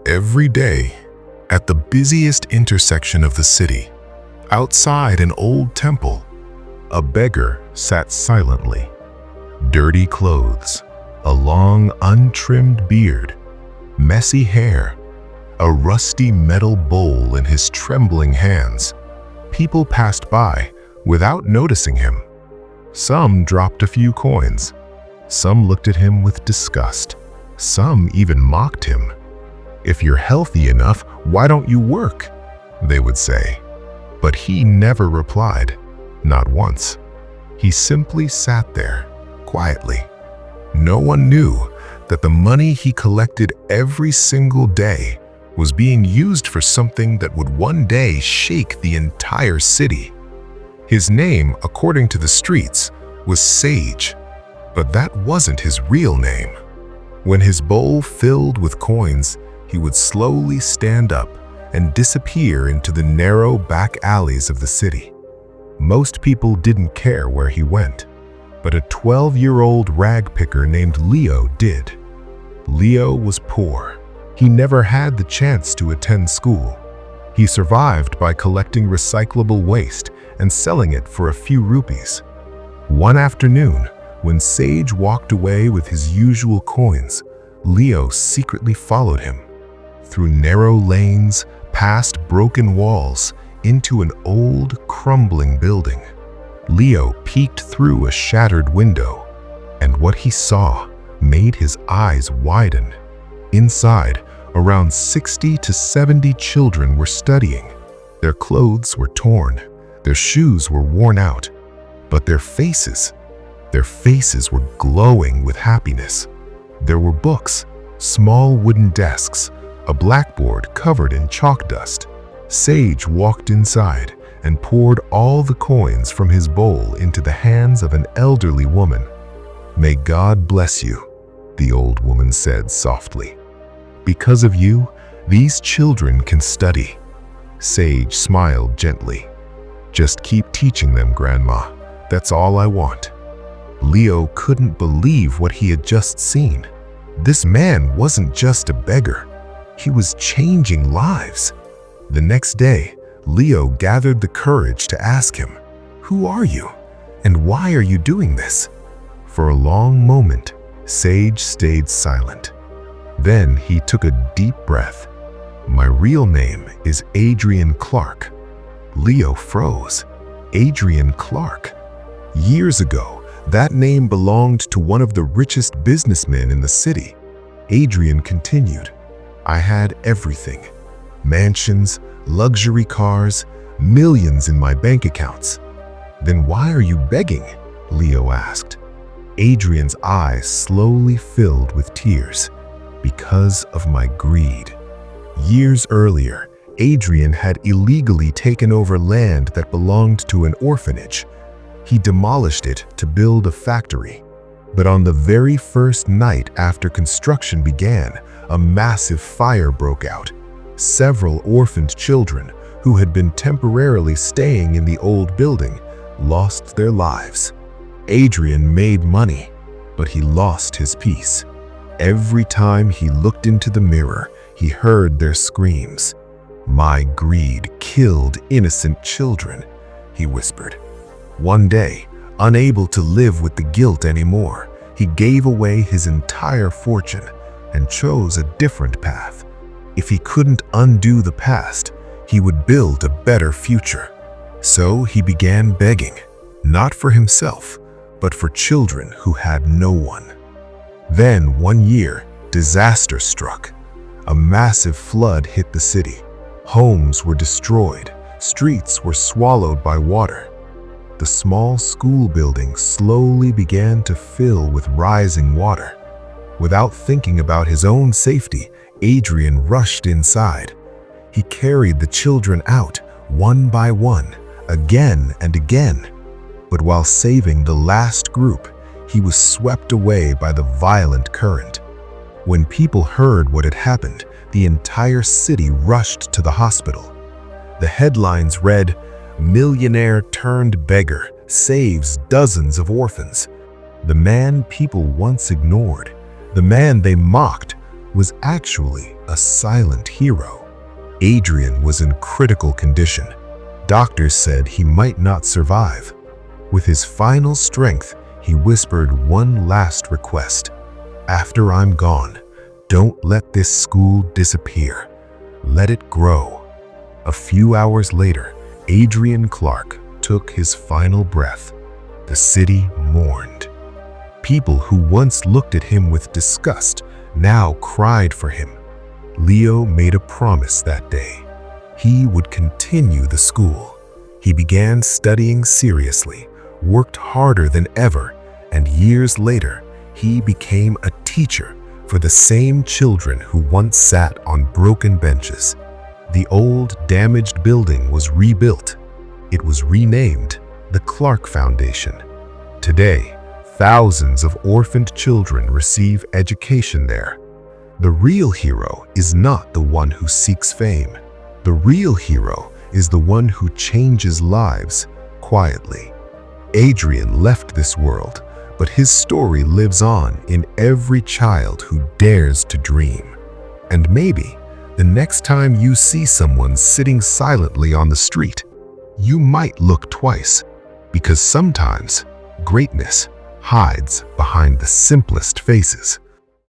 Every day, at the busiest intersection of the city, outside an old temple, a beggar sat silently. Dirty clothes, a long untrimmed beard, messy hair, a rusty metal bowl in his trembling hands. People passed by without noticing him. Some dropped a few coins. Some looked at him with disgust. Some even mocked him. "If you're healthy enough, why don't you work?" they would say. But he never replied, not once. He simply sat there, quietly. No one knew that the money he collected every single day was being used for something that would one day shake the entire city. His name, according to the streets, was Sage, but that wasn't his real name. When his bowl filled with coins, he would slowly stand up and disappear into the narrow back alleys of the city. Most people didn't care where he went, but a 12-year-old rag picker named Leo did. Leo was poor. He never had the chance to attend school. He survived by collecting recyclable waste and selling it for a few rupees. One afternoon, when Sage walked away with his usual coins, Leo secretly followed him. Through narrow lanes, past broken walls, into an old, crumbling building. Leo peeked through a shattered window, and what he saw made his eyes widen. Inside, around 60 to 70 children were studying. Their clothes were torn, their shoes were worn out, but their faces were glowing with happiness. There were books, small wooden desks, a blackboard covered in chalk dust. Sage walked inside and poured all the coins from his bowl into the hands of an elderly woman. "May God bless you," the old woman said softly. "Because of you, these children can study." Sage smiled gently. "Just keep teaching them, Grandma. That's all I want." Leo couldn't believe what he had just seen. This man wasn't just a beggar. He was changing lives. The next day, Leo gathered the courage to ask him, "Who are you? And why are you doing this?" For a long moment, Sage stayed silent. Then he took a deep breath. "My real name is Adrian Clark." Leo froze. Adrian Clark. Years ago, that name belonged to one of the richest businessmen in the city. Adrian continued, "I had everything. Mansions, luxury cars, millions in my bank accounts." "Then why are you begging?" Leo asked. Adrian's eyes slowly filled with tears. "Because of my greed." Years earlier, Adrian had illegally taken over land that belonged to an orphanage. He demolished it to build a factory. But on the very first night after construction began, a massive fire broke out. Several orphaned children who had been temporarily staying in the old building lost their lives. Adrian made money, but he lost his peace. Every time he looked into the mirror, he heard their screams. "My greed killed innocent children," he whispered. One day, unable to live with the guilt anymore, he gave away his entire fortune and chose a different path. If he couldn't undo the past, he would build a better future. So he began begging, not for himself, but for children who had no one. Then one year, disaster struck. A massive flood hit the city. Homes were destroyed, streets were swallowed by water. The small school building slowly began to fill with rising water. Without thinking about his own safety, Adrian rushed inside. He carried the children out, one by one, again and again. But while saving the last group, he was swept away by the violent current. When people heard what had happened, the entire city rushed to the hospital. The headlines read, "Millionaire turned beggar saves dozens of orphans." The man people once ignored, the man they mocked, was actually a silent hero. Adrian was in critical condition. Doctors said he might not survive. With his final strength, he whispered one last request. "After I'm gone, don't let this school disappear. Let it grow." A few hours later, Adrian Clark took his final breath. The city mourned. People who once looked at him with disgust now cried for him. Leo made a promise that day. He would continue the school. He began studying seriously, worked harder than ever, and years later, he became a teacher for the same children who once sat on broken benches. The old, damaged building was rebuilt. It was renamed the Clark Foundation. Today, thousands of orphaned children receive education there. The real hero is not the one who seeks fame. The real hero is the one who changes lives quietly. Adrian left this world, but his story lives on in every child who dares to dream. And maybe the next time you see someone sitting silently on the street, you might look twice, because sometimes greatness hides behind the simplest faces.